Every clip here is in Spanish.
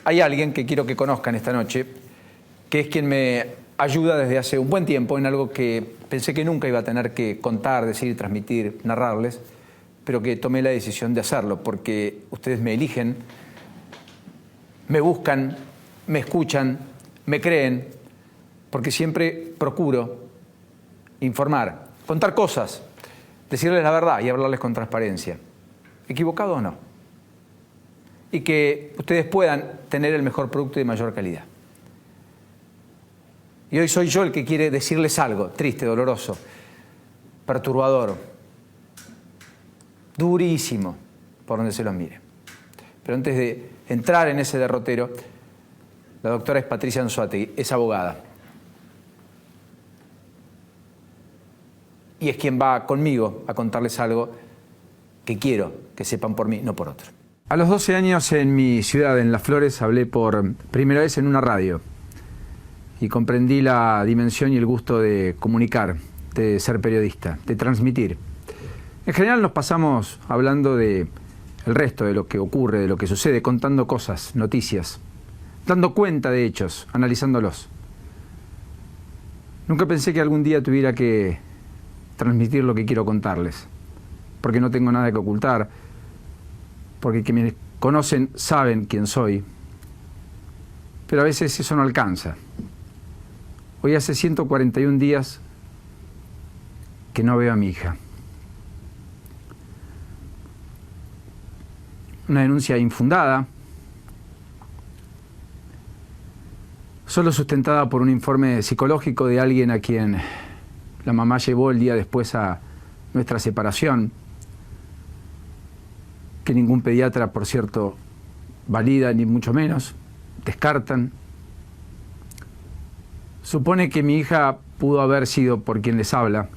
Hay alguien que quiero que conozcan esta noche, que es quien me ayuda desde hace un buen tiempo en algo que pensé que nunca iba a tener que contar, decir, transmitir, narrarles, pero que tomé la decisión de hacerlo, porque ustedes me eligen, me buscan, me escuchan, me creen, porque siempre procuro informar, contar cosas, decirles la verdad y hablarles con transparencia. ¿Equivocado o no? Y que ustedes puedan tener el mejor producto de mayor calidad. Y hoy soy yo el que quiere decirles algo triste, doloroso, perturbador, durísimo, por donde se los mire. Pero antes de entrar en ese derrotero, la doctora es Patricia Anzoátegui, es abogada. Y es quien va conmigo a contarles algo que quiero que sepan por mí, no por otro. A los 12 años en mi ciudad, en Las Flores, hablé por primera vez en una radio y comprendí la dimensión y el gusto de comunicar, de ser periodista, de transmitir. En general nos pasamos hablando de el resto, de lo que ocurre, de lo que sucede, contando cosas, noticias, dando cuenta de hechos, analizándolos. Nunca pensé que algún día tuviera que transmitir lo que quiero contarles, porque no tengo nada que ocultar, porque quienes me conocen saben quién soy, pero a veces eso no alcanza. Hoy hace 141 días que no veo a mi hija. Una denuncia infundada, solo sustentada por un informe psicológico de alguien a quien la mamá llevó el día después a nuestra separación, que ningún pediatra, por cierto, valida, ni mucho menos, descartan. Supone que mi hija pudo haber sido, por quien les habla,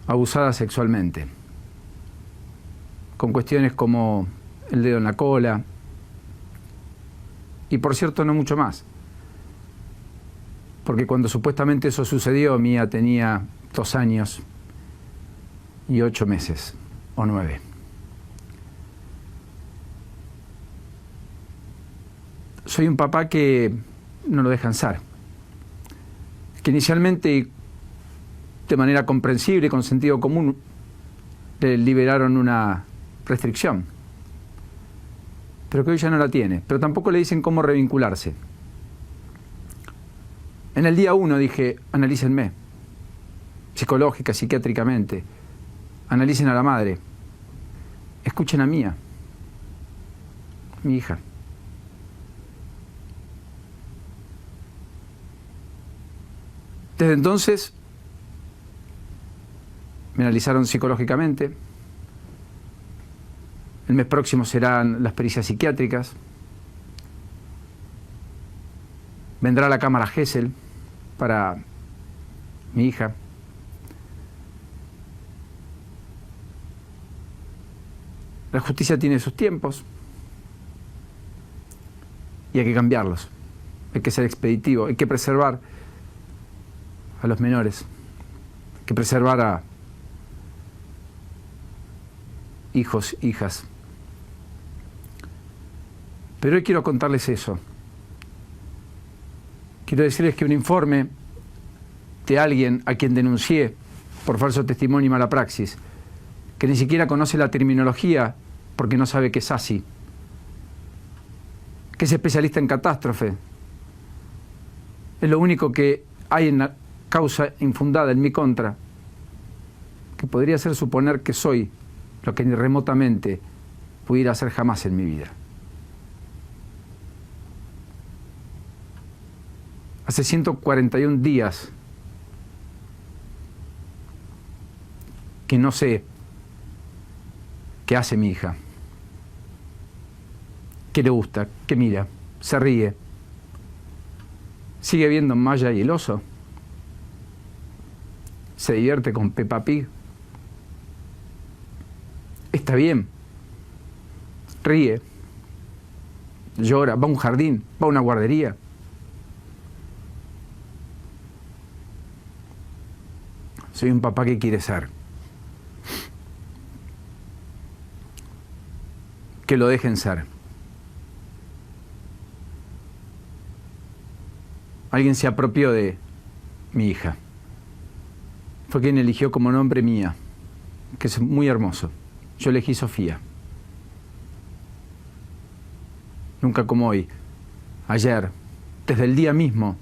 abusada sexualmente, con cuestiones como el dedo en la cola, y por cierto no mucho más, porque cuando supuestamente eso sucedió, Mía tenía 2 años y 8 meses, o 9. Soy un papá que no lo deja ansar, que inicialmente, de manera comprensible y con sentido común, le liberaron una restricción, pero que hoy ya no la tiene, pero tampoco le dicen cómo revincularse. En el día 1 dije, analícenme, psicológica, psiquiátricamente, analicen a la madre, escuchen a Mía, mi hija. Desde entonces me analizaron psicológicamente. El mes próximo serán las pericias psiquiátricas. Vendrá la cámara Gesell para mi hija. La justicia tiene sus tiempos y hay que cambiarlos. Hay que ser expeditivo, hay que preservar a los menores, hay que preservar a hijos, hijas. Pero hoy quiero contarles eso. Quiero decirles que un informe de alguien a quien denuncié por falso testimonio y mala praxis, que ni siquiera conoce la terminología porque no sabe qué es así, que es especialista en catástrofe, es lo único que hay en la causa infundada en mi contra, que podría hacer suponer que soy lo que ni remotamente pudiera ser jamás en mi vida. Hace 141 días que no sé qué hace mi hija, qué le gusta, qué mira, se ríe, sigue viendo Maya y el oso, se divierte con Peppa Pig, está bien, ríe, llora, va a un jardín, va a una guardería. Soy un papá que quiere ser. que lo dejen ser. Alguien se apropió de mi hija. Fue quien eligió como nombre Mía, que es muy hermoso. Yo elegí Sofía. Nunca como hoy, ayer, desde el día mismo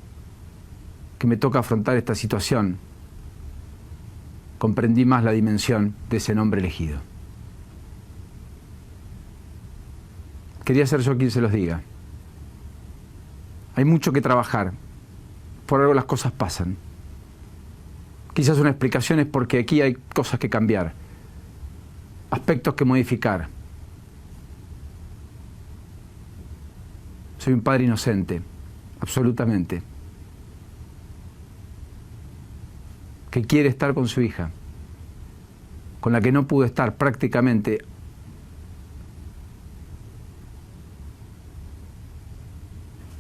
que me toca afrontar esta situación, comprendí más la dimensión de ese nombre elegido. Quería ser yo quien se los diga. Hay mucho que trabajar. Por algo las cosas pasan. Quizás una explicación es porque aquí hay cosas que cambiar, aspectos que modificar. Soy un padre inocente, absolutamente, que quiere estar con su hija, con la que no pudo estar prácticamente.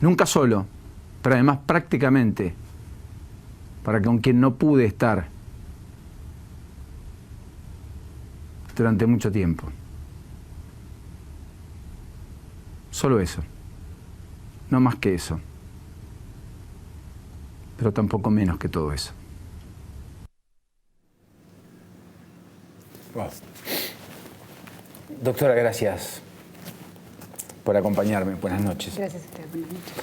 Nunca solo, pero además prácticamente, para con quien no pude estar durante mucho tiempo. Solo eso, no más que eso, pero tampoco menos que todo eso. Wow. Doctora, gracias por acompañarme. Buenas noches. Gracias a usted. Buenas noches.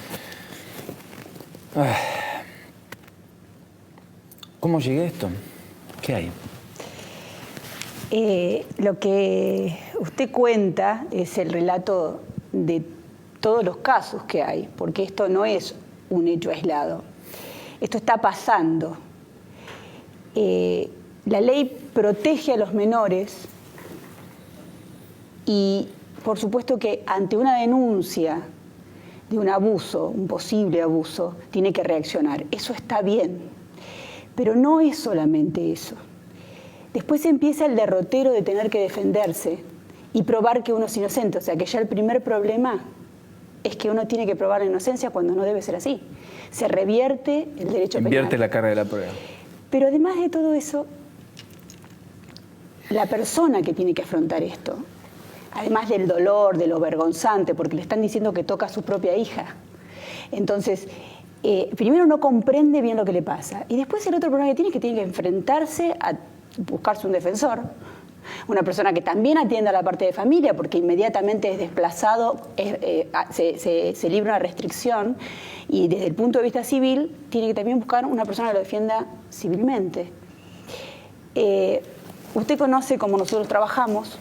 ¿Cómo llegué a esto? ¿Qué hay? Lo que usted cuenta es el relato de todos los casos que hay, porque esto no es un hecho aislado. Esto está pasando. La ley protege a los menores y, por supuesto, que ante una denuncia de un abuso, un posible abuso, tiene que reaccionar. Eso está bien, pero no es solamente eso. Después empieza el derrotero de tener que defenderse y probar que uno es inocente. O sea, que ya el primer problema es que uno tiene que probar la inocencia cuando no debe ser así. Se revierte el derecho penal. Invierte la carga de la prueba. Pero además de todo eso, la persona que tiene que afrontar esto, además del dolor, de lo vergonzante, porque le están diciendo que toca a su propia hija. Entonces, primero no comprende bien lo que le pasa. Y después el otro problema que tiene que enfrentarse a buscarse un defensor, una persona que también atienda a la parte de familia, porque inmediatamente es desplazado, se libra una restricción, y desde el punto de vista civil tiene que también buscar una persona que lo defienda civilmente. Usted conoce cómo nosotros trabajamos,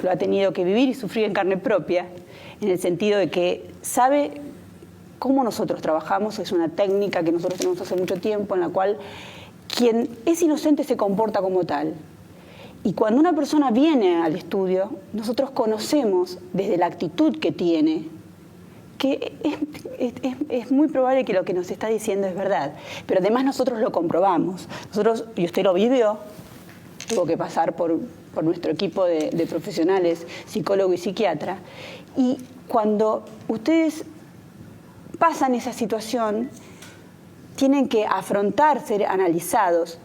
lo ha tenido que vivir y sufrir en carne propia, en el sentido de que sabe cómo nosotros trabajamos. Es una técnica que nosotros tenemos hace mucho tiempo, en la cual quien es inocente se comporta como tal. Y cuando una persona viene al estudio, nosotros conocemos desde la actitud que tiene, que es muy probable que lo que nos está diciendo es verdad. Pero además nosotros lo comprobamos. Nosotros, y usted lo vivió, tuvo que pasar por nuestro equipo de profesionales, psicólogo y psiquiatra. Y cuando ustedes pasan esa situación, tienen que afrontar, ser analizados.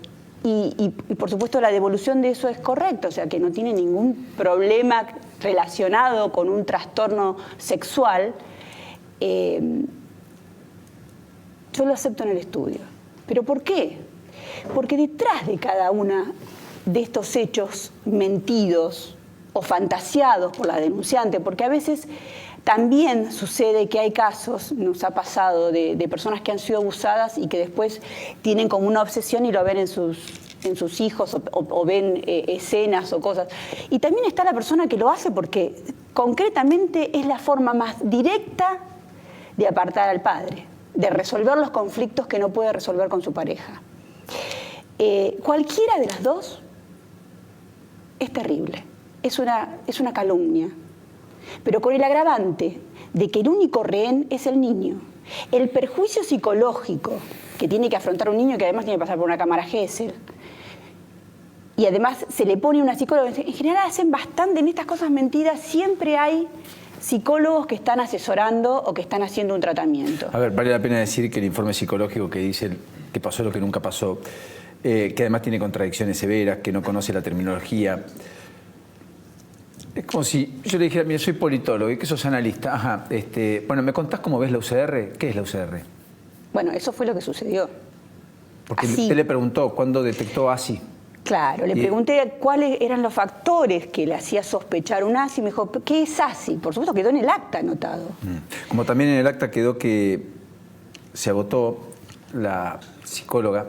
Y por supuesto la devolución de eso es correcta, o sea que no tiene ningún problema relacionado con un trastorno sexual. Yo lo acepto en el estudio. ¿Pero por qué? Porque detrás de cada una de estos hechos mentidos o fantasiados por la denunciante, porque a veces también sucede que hay casos, nos ha pasado, de personas que han sido abusadas y que después tienen como una obsesión y lo ven en sus hijos o ven escenas o cosas. Y también está la persona que lo hace porque concretamente es la forma más directa de apartar al padre, de resolver los conflictos que no puede resolver con su pareja. Cualquiera de las dos es terrible, es una calumnia. Pero con el agravante de que el único rehén es el niño. El perjuicio psicológico que tiene que afrontar un niño, que además tiene que pasar por una cámara Gesell, y además se le pone una psicóloga. En general hacen bastante en estas cosas mentiras, siempre hay psicólogos que están asesorando o que están haciendo un tratamiento. A ver, vale la pena decir que el informe psicológico que dice que pasó lo que nunca pasó, que además tiene contradicciones severas, que no conoce la terminología, Es como si yo le dijera, mira, soy politólogo y que sos analista. Ajá, bueno, ¿me contás cómo ves la UCR? ¿Qué es la UCR? Bueno, eso fue lo que sucedió. Porque Así. usted le preguntó cuándo detectó ASI. Claro, le pregunté cuáles eran los factores que le hacía sospechar un ASI y me dijo, ¿qué es ASI? Por supuesto quedó en el acta anotado. Como también en el acta quedó que se agotó la psicóloga,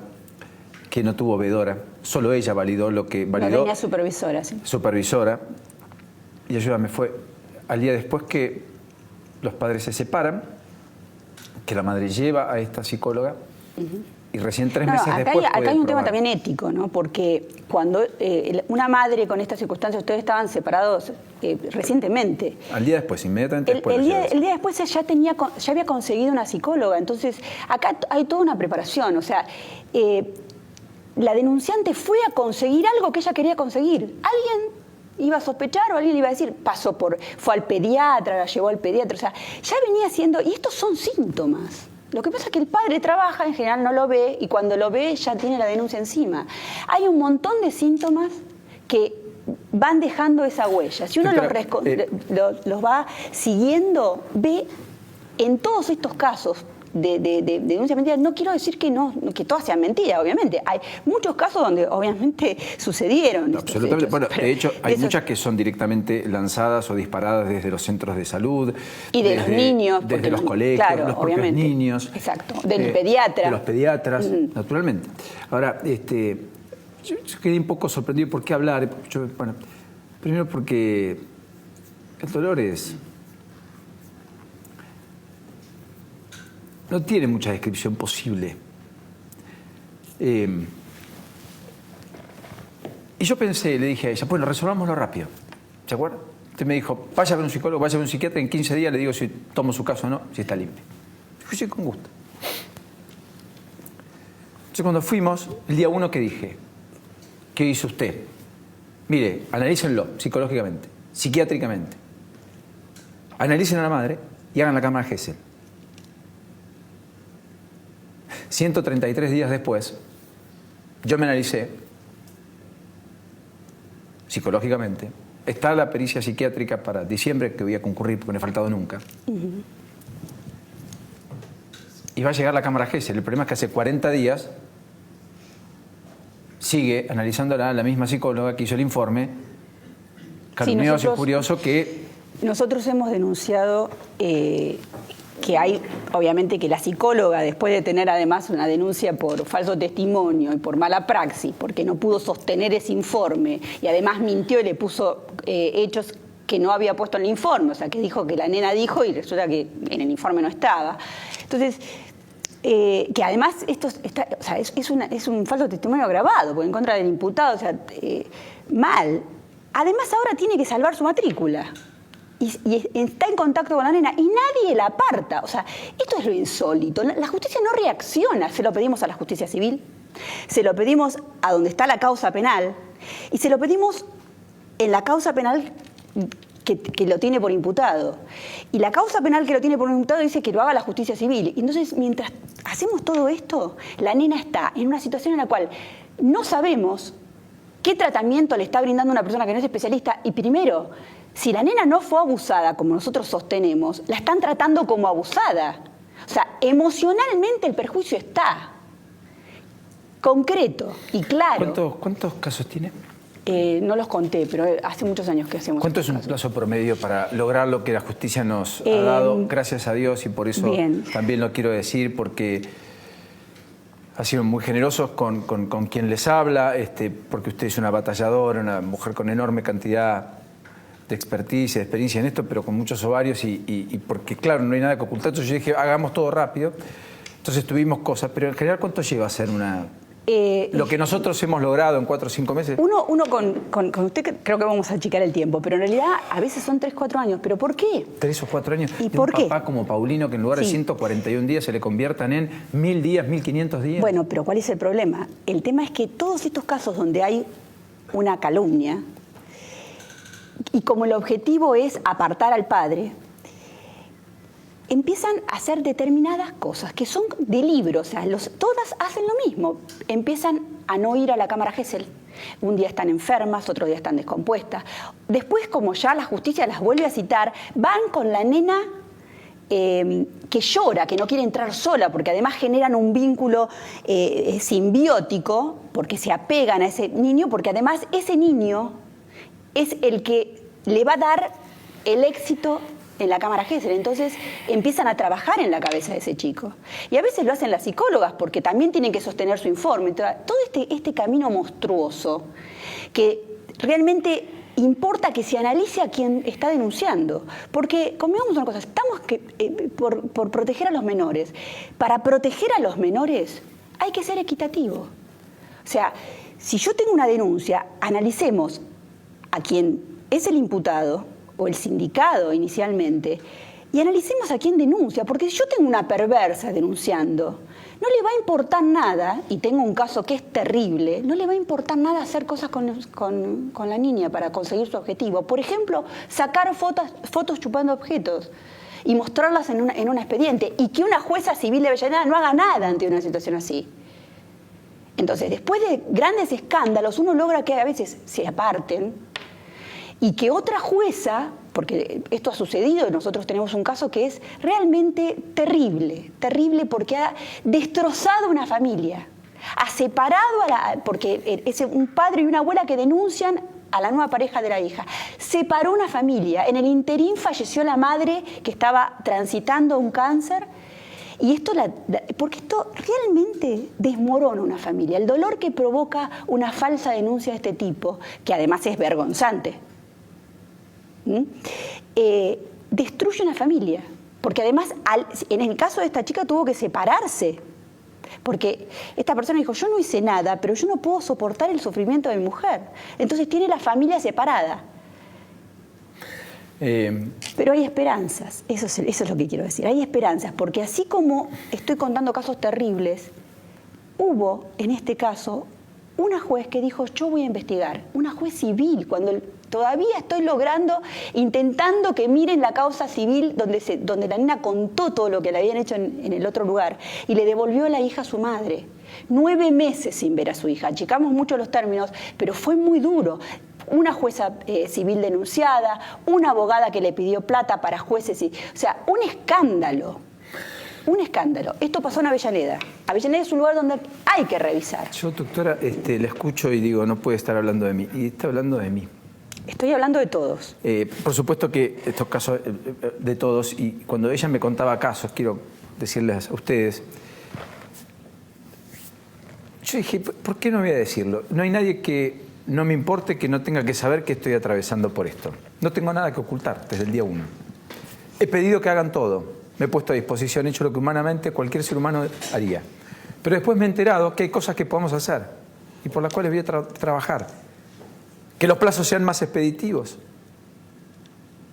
que no tuvo vedora, solo ella validó lo que validó. No tenía supervisora, sí. Supervisora, y ayúdame, fue al día después que los padres se separan, que la madre lleva a esta psicóloga, y recién 3 meses después acá puede hay un tema probar. también ético, ¿no? Porque cuando una madre con estas circunstancias, ustedes estaban separados recientemente. Al día después, inmediatamente después. El día después ya había conseguido una psicóloga, entonces acá hay toda una preparación, o sea, la denunciante fue a conseguir algo que ella quería conseguir. Alguien iba a sospechar o alguien iba a decir, fue al pediatra, la llevó al pediatra, o sea, ya venía haciendo, y estos son síntomas. Lo que pasa es que el padre trabaja, en general no lo ve, y cuando lo ve ya tiene la denuncia encima. Hay un montón de síntomas que van dejando esa huella. Si uno los va siguiendo, ve en todos estos casos de denuncia mentira, no quiero decir que todas sean mentiras, obviamente. Hay muchos casos donde obviamente sucedieron. Absolutamente. Hechos, bueno, de hecho, hay eso, muchas que son directamente lanzadas o disparadas desde los centros de salud. y de los niños. Desde los colegios, claro, los propios obviamente. niños. Exacto. Del pediatra. De los pediatras, naturalmente. Ahora, yo quedé un poco sorprendido por qué hablar. Bueno, primero porque el dolor no tiene mucha descripción posible. Y yo pensé, le dije a ella, bueno, resolvámoslo rápido. ¿Se acuerda? Usted me dijo, vaya con un psicólogo, vaya con un psiquiatra, en 15 días le digo si tomo su caso o no, si está limpio. Dijo, sí, con gusto. Entonces cuando fuimos, el día 1 que dije, ¿qué hizo usted? Mire, analícenlo psicológicamente, psiquiátricamente. Analicen a la madre y hagan la cámara Gesell. 133 días después, yo me analicé psicológicamente. Está la pericia psiquiátrica para diciembre, que voy a concurrir porque no he faltado nunca. Y va a llegar la cámara Gesell. El problema es que hace 40 días sigue analizándola la misma psicóloga que hizo el informe, calumnioso y curioso que... Nosotros hemos denunciado que hay, obviamente, que la psicóloga, después de tener además una denuncia por falso testimonio y por mala praxis, porque no pudo sostener ese informe y además mintió y le puso hechos que no había puesto en el informe, o sea, que dijo que la nena dijo y resulta que en el informe no estaba. Entonces, que además esto es un falso testimonio grabado, porque en contra del imputado, o sea, mal. Además ahora tiene que salvar su matrícula. Y está en contacto con la nena y nadie la aparta. O sea, esto es lo insólito. La justicia no reacciona. Se lo pedimos a la justicia civil, se lo pedimos a donde está la causa penal y se lo pedimos en la causa penal que lo tiene por imputado. Y la causa penal que lo tiene por imputado dice que lo haga la justicia civil. Y entonces, mientras hacemos todo esto, la nena está en una situación en la cual no sabemos qué tratamiento le está brindando una persona que no es especialista. Y primero, si la nena no fue abusada, como nosotros sostenemos, la están tratando como abusada. O sea, emocionalmente el perjuicio está concreto y claro. ¿Cuántos casos tiene? No los conté, pero hace muchos años que hacemos. ¿Cuánto es un plazo promedio para lograr lo que la justicia nos ha dado? Gracias a Dios, y por eso también lo quiero decir, porque ha sido muy generosos con quien les habla, porque usted es una batalladora, una mujer con enorme cantidad de expertise, de experiencia en esto, pero con muchos ovarios y porque, claro, no hay nada que ocultar. Entonces yo dije, hagamos todo rápido. Entonces tuvimos cosas, pero en general, ¿cuánto lleva a hacer una...? Lo que nosotros hemos logrado en 4 o 5 meses. Uno con usted creo que vamos a achicar el tiempo, pero en realidad a veces son 3 o 4 años. ¿Pero por qué? 3 o 4 años. ¿Y por qué? Un papá como Paulino, que en lugar de 141 días se le conviertan en 1000 días, 1500 días. Bueno, pero ¿cuál es el problema? El tema es que todos estos casos donde hay una calumnia, y como el objetivo es apartar al padre, empiezan a hacer determinadas cosas que son de libro, o sea, todas hacen lo mismo. Empiezan a no ir a la cámara Gesell. Un día están enfermas, otro día están descompuestas. Después, como ya la justicia las vuelve a citar, van con la nena que llora, que no quiere entrar sola, porque además generan un vínculo simbiótico, porque se apegan a ese niño, porque además ese niño es el que le va a dar el éxito en la cámara Gesell. Entonces empiezan a trabajar en la cabeza de ese chico. Y a veces lo hacen las psicólogas, porque también tienen que sostener su informe. Entonces, todo este camino monstruoso, que realmente importa que se analice a quien está denunciando. Porque, convengamos una cosa, estamos por proteger a los menores. Para proteger a los menores hay que ser equitativo. O sea, si yo tengo una denuncia, analicemos a quien es el imputado o el sindicado inicialmente, y analicemos a quién denuncia, porque si yo tengo una perversa denunciando, no le va a importar nada, y tengo un caso que es terrible, no le va a importar nada hacer cosas con la niña para conseguir su objetivo. Por ejemplo, sacar fotos chupando objetos y mostrarlas en un expediente, y que una jueza civil de Avellaneda no haga nada ante una situación así. Entonces, después de grandes escándalos, uno logra que a veces se aparten, y que otra jueza, porque esto ha sucedido, nosotros tenemos un caso que es realmente terrible, terrible porque ha destrozado una familia, ha separado porque es un padre y una abuela que denuncian a la nueva pareja de la hija, separó una familia, en el interín falleció la madre que estaba transitando un cáncer, y esto porque esto realmente desmorona una familia, el dolor que provoca una falsa denuncia de este tipo, que además es vergonzante. Destruye una familia, porque además en el caso de esta chica tuvo que separarse, porque esta persona dijo, yo no hice nada, pero yo no puedo soportar el sufrimiento de mi mujer, entonces tiene la familia separada. Pero hay esperanzas, eso es lo que quiero decir, hay esperanzas, porque así como estoy contando casos terribles, hubo en este caso una juez que dijo, yo voy a investigar, una juez civil, cuando todavía estoy intentando que miren la causa civil donde la nena contó todo lo que le habían hecho en el otro lugar, y le devolvió la hija a su madre. 9 meses sin ver a su hija, achicamos mucho los términos, pero fue muy duro. Una jueza civil denunciada, una abogada que le pidió plata para jueces, o sea, un escándalo. Un escándalo. Esto pasó en Avellaneda. Avellaneda es un lugar donde hay que revisar. Yo, doctora, le escucho y digo, no puede estar hablando de mí. Y está hablando de mí. Estoy hablando de todos. Por supuesto que estos casos de todos, y cuando ella me contaba casos, quiero decirles a ustedes, yo dije, ¿por qué no voy a decirlo? No hay nadie que no me importe que no tenga que saber que estoy atravesando por esto. No tengo nada que ocultar desde el día 1. He pedido que hagan todo. Me he puesto a disposición, he hecho lo que humanamente cualquier ser humano haría. Pero después me he enterado que hay cosas que podemos hacer y por las cuales voy a trabajar. Que los plazos sean más expeditivos.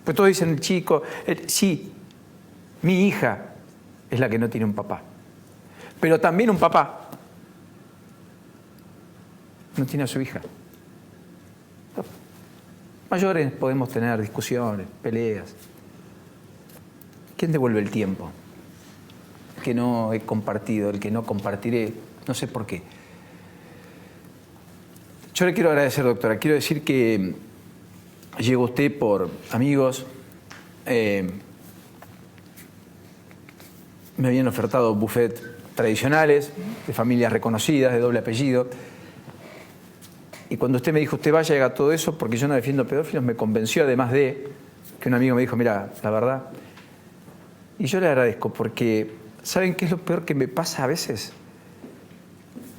Pues todos dicen, chico, sí, mi hija es la que no tiene un papá. Pero también un papá no tiene a su hija. Mayores podemos tener discusiones, peleas. ¿Quién devuelve el tiempo? El que no he compartido, el que no compartiré, no sé por qué. Yo le quiero agradecer, doctora. Quiero decir que llegó usted por amigos. Me habían ofertado buffet tradicionales, de familias reconocidas, de doble apellido. Y cuando usted me dijo, usted vaya y haga todo eso, porque yo no defiendo pedófilos, me convenció, además de que un amigo me dijo, mira, la verdad. Y yo le agradezco, porque ¿saben qué es lo peor que me pasa a veces?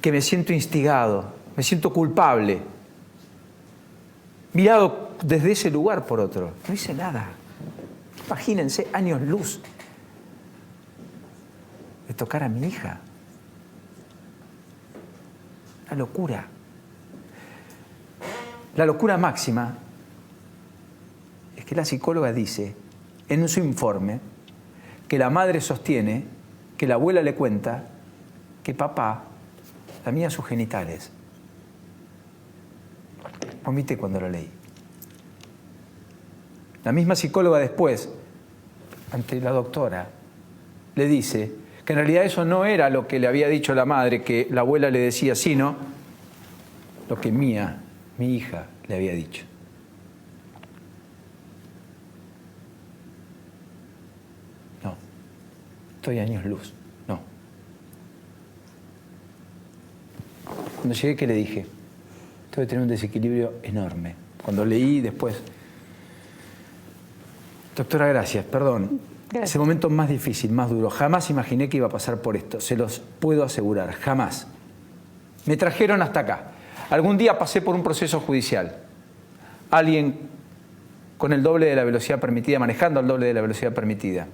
Que me siento instigado, me siento culpable, mirado desde ese lugar por otro. No hice nada. Imagínense, años luz de tocar a mi hija. La locura. La locura máxima es que la psicóloga dice en su informe que la madre sostiene, que la abuela le cuenta que papá lamía sus genitales. Omité cuando lo leí. La misma psicóloga después, ante la doctora, le dice que en realidad eso no era lo que le había dicho la madre, que la abuela le decía, sino lo que mi hija, le había dicho. No, estoy años luz, no. Cuando llegué, ¿qué le dije? Tengo que tener un desequilibrio enorme. Cuando leí después... Doctora, gracias, perdón. Gracias. Ese momento más difícil, más duro. Jamás imaginé que iba a pasar por esto. Se los puedo asegurar, jamás. Me trajeron hasta acá. Algún día pasé por un proceso judicial. Alguien con el doble de la velocidad permitida, manejando al doble de la velocidad permitida,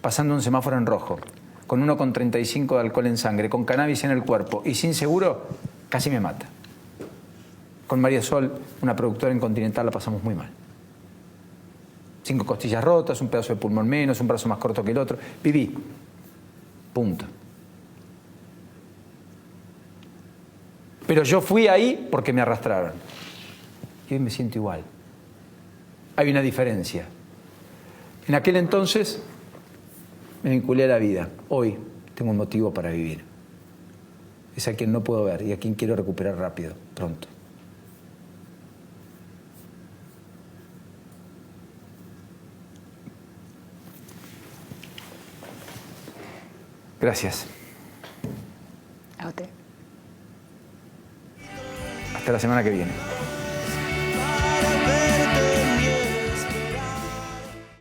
pasando un semáforo en rojo, con 1,35 de alcohol en sangre, con cannabis en el cuerpo y sin seguro, casi me mata. Con María Sol, una productora en Continental, la pasamos muy mal. 5 costillas rotas, un pedazo de pulmón menos, un brazo más corto que el otro. Viví. Punto. Pero yo fui ahí porque me arrastraron. Y hoy me siento igual. Hay una diferencia. En aquel entonces me vinculé a la vida. Hoy tengo un motivo para vivir. Es a quien no puedo ver y a quien quiero recuperar rápido, pronto. Gracias. A usted. Hasta la semana que viene.